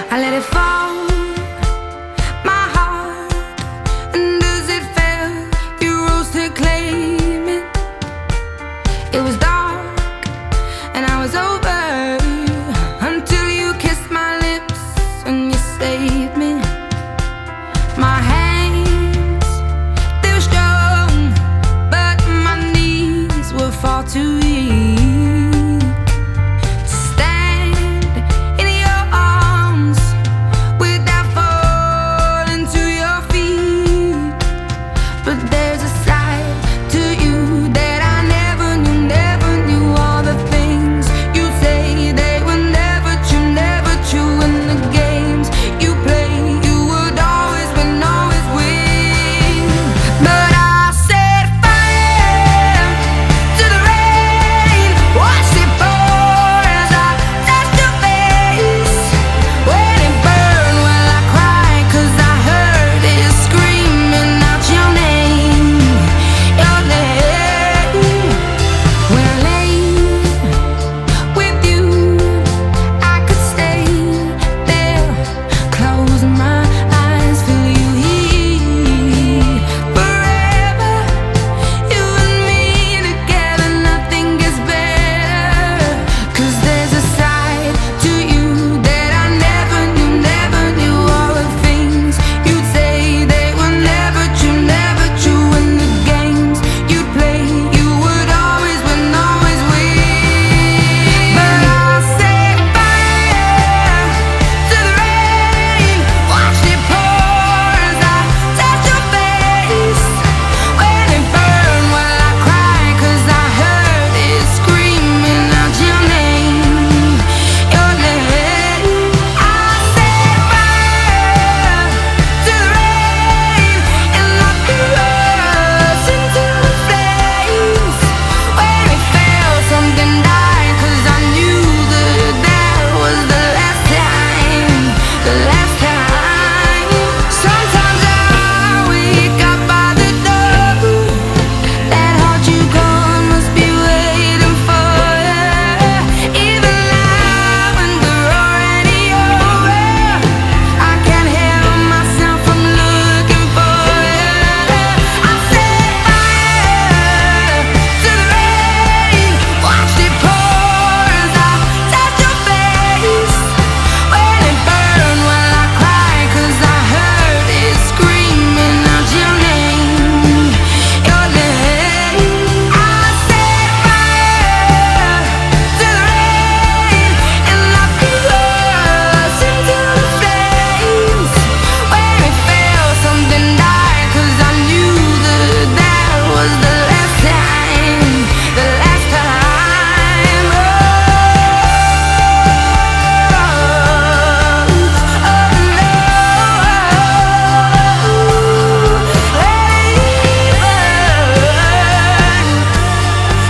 I let it fall, my heart. And as it fell, you rose to claim it. It was dark and I was over, until you kissed my lips and you saved me. My hands, they were strong, but my knees were far too weak to stand in your arms without falling to your feet. But there's a side to you that I never knew all the things you say, they were never true, and the games you play, you would always win, always win. But I set fire to the rain, watched it pour as I touched your face. When it burned, well I cried, 'cause I heard it screaming out your name, your name. When I lay with you, I could stay there, close my eyes, feel you here forever. You and me together, nothing gets better. 'Cause there's a side to you that I never knew all the things you'd say, they were never true, and the games you'd play, you would always win, always win. But I set fire to the rain, watched it pour as I touched your face. When it burned, well I cried, 'cause I heard it screaming out your name, your name. I set fire to the rain and locked us into the flames. When it fell, something died, 'cause I knew that was the last time, the last time. Sometimes I wake up by the door, that heart you gone must be waiting for ya. Even now when we're already over, I can't help myself from looking for ya. I set fire to the rain, watched it pour as I touched your face. When it burned, well I cried, 'cause I heard it screaming out your name, your name. I set fire to the rain and locked us into the flames. When it fell, something died, 'cause I knew that was the last time, the last time.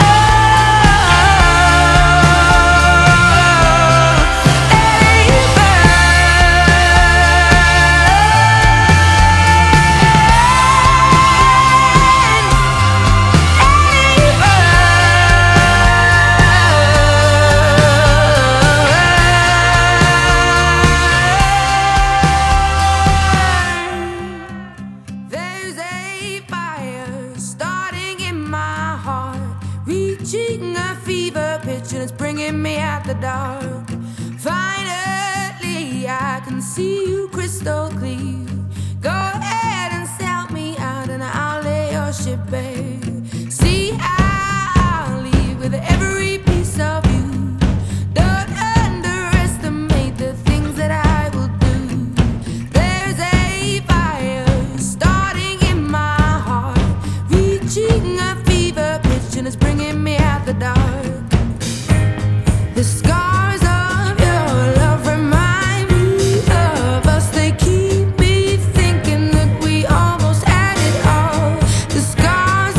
Oh, there's a fire starting in my heart, reaching a fever pitch, and it's bringing me out the dark. Finally, I can see you crystal clear. Go ahead and sell me out, and I'll lay your ship bare. See, I'll leave with every piece of you. Don't underestimate the things that I will do. There's a fire starting in my heart, reaching a fever pitch, and it's bringing me out the dark. The scars of your love remind me of us. They keep me thinking that we almost had it all. The scars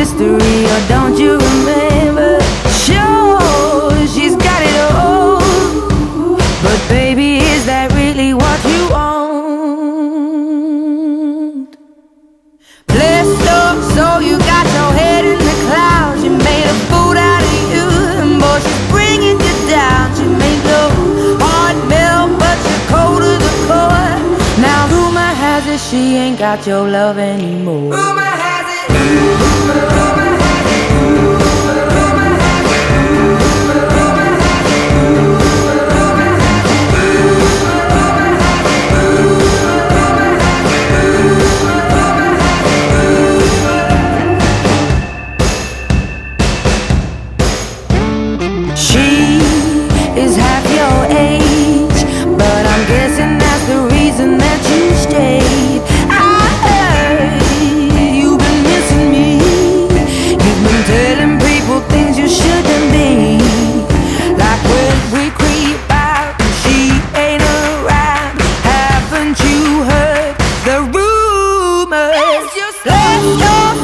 mystery, or don't you remember? Sure, she's got it all, but baby, is that really what you want? Bless your soul, you got your head in the clouds. You made a fool out of you, and boy, she's bringing you down. She made your heart melt, but you're cold to the core. Now rumor has it she ain't got your love anymore. Rumor has it. Rumor has it. She is half your age, but I'm guessing that's the reason that you stayed. I heard you've been missing me. You've been telling people things you shouldn't be, like when we creep out and she ain't around. Haven't you heard the rumors? Bless your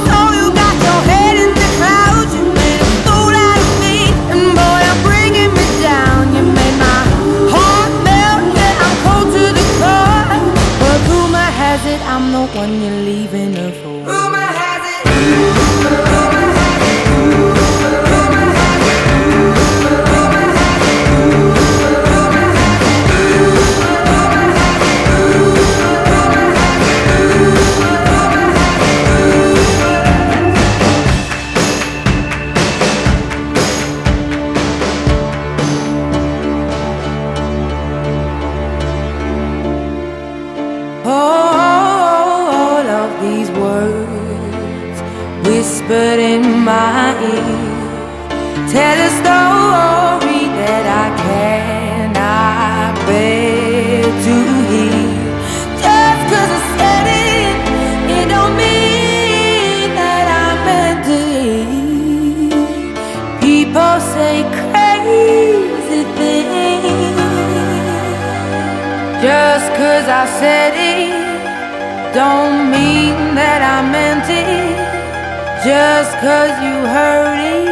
soul, you got your head in the clouds. You made a fool out of me, and boy, I'm bringing me down. You made my heart melt, yeah, I'm cold to the core. But rumor has it I'm the one you're leaving her for. Rumor has it. Rumor has it. All of these words whispered in my ear tell a story that I cannot bear to hear. Just 'cause I said it, it don't mean that I meant it. People say crazy things. Just 'cause I said it don't mean that I meant it. Just 'cause you heard it.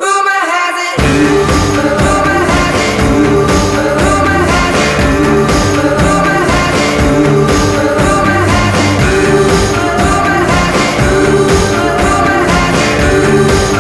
Rumor has it. Rumor has it. Rumor has it. Rumor has it. Rumor has it.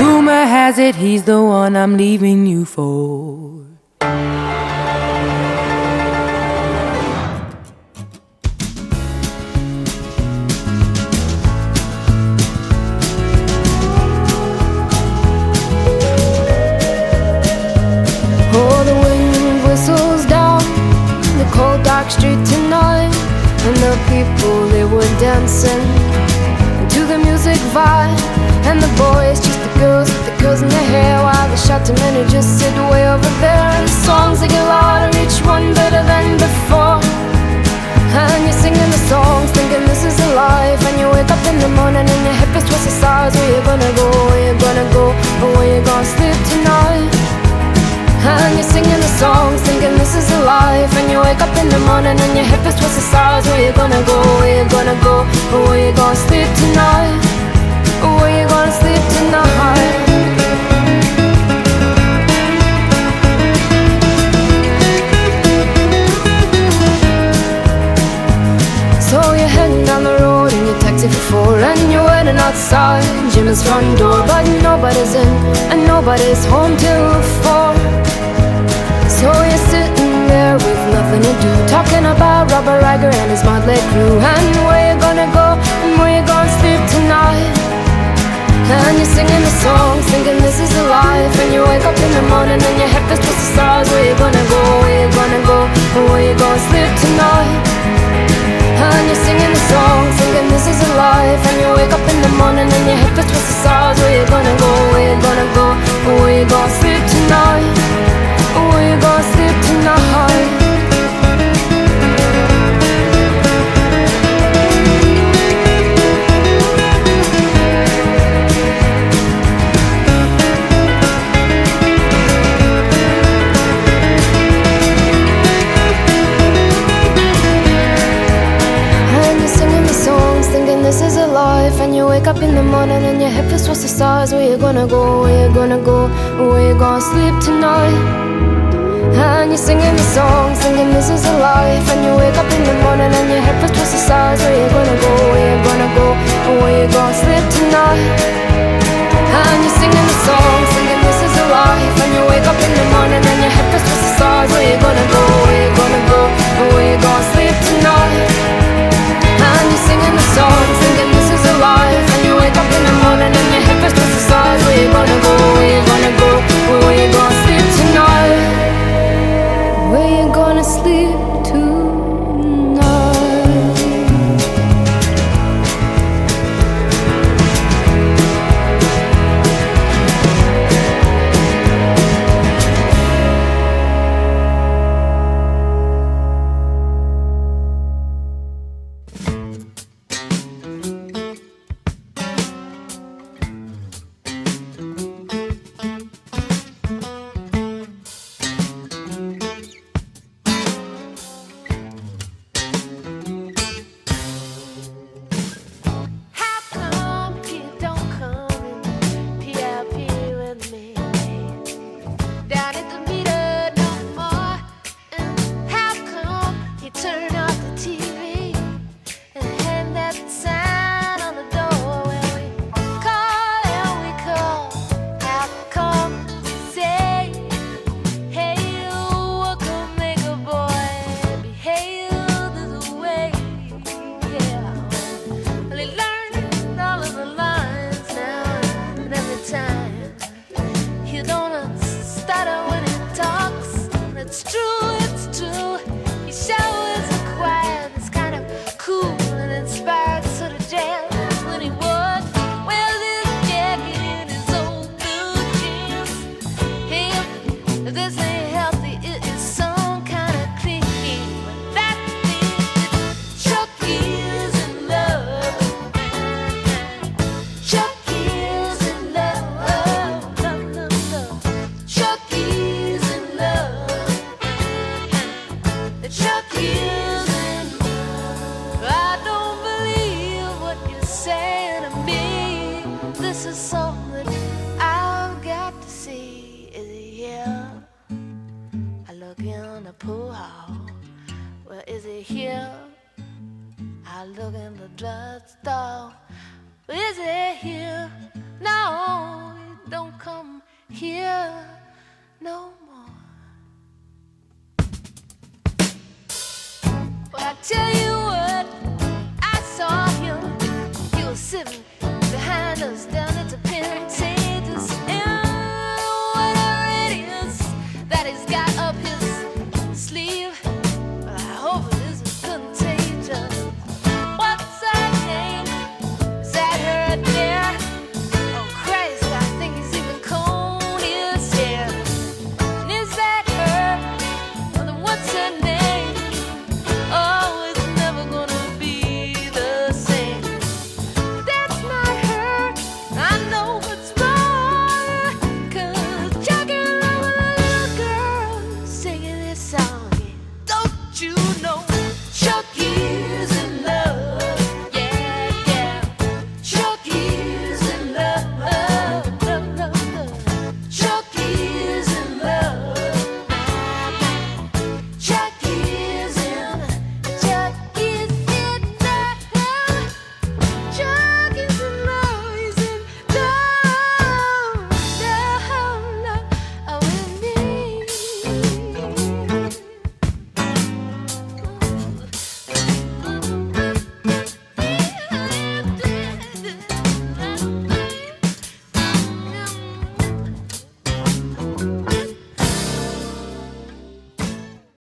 Rumor has it. He's the one I'm leaving you for. Oh, the wind whistles down the cold dark street tonight, and the people, they were dancing to the music vibe. And the boys just the girls with the curls in their hair, while the shouting men who just sit way over there. And the songs they get louder, each one better than before. And you're singing the songs, thinking this is a life. And you wake up in the morning and your hip is twisted sides. Where you gonna go, where you gonna go, or where you gonna sleep tonight? And you're singing the songs, thinking this is a life. And you wake up in the morning and your hip is twisted sides. Where you gonna go, where you gonna go, or where you gonna sleep tonight? Where you gonna sleep tonight? So you're heading down the road in your taxi for 4, and you're waiting outside Jim's front door, but nobody's in and nobody's home till 4. So you're sitting there with nothing to do, talking about Robert Riger and his motley crew, and where you gonna go and where you gonna sleep tonight? And you're singing the songs, thinking this is a life. And you wake up in the morning and your head feels twisted stars. Where you gonna go, where you gonna go, and where you gonna sleep tonight? And you're singing the songs, thinking this is a life. And you wake up in the morning and your head feels twisted stars. Where you gonna go, where you gonna go, and where you gonna sleep tonight? Where you gonna sleep tonight? this is a life. And you wake up in the morning and your head feels towards the stars. Where you gonna go, where you gonna go, where you gonna sleep tonight? And you're singing the song, singing this is a life. And you wake up in the morning and your head feels towards the stars. Where you gonna go, where you gonna go, where you gonna sleep tonight? And you're singing the song, singing this is a life. And you wake up in the morning and your head feels towards the stars. Where you gonna go, where you gonna go, where you gonna sleep tonight? And you're singing the song, singing this is a life. And you wake up in the morning and your head feels towards the stars. Where you gonna go, where you gonna go, where you gonna sleep tonight? Where you gonna sleep tonight? I tell you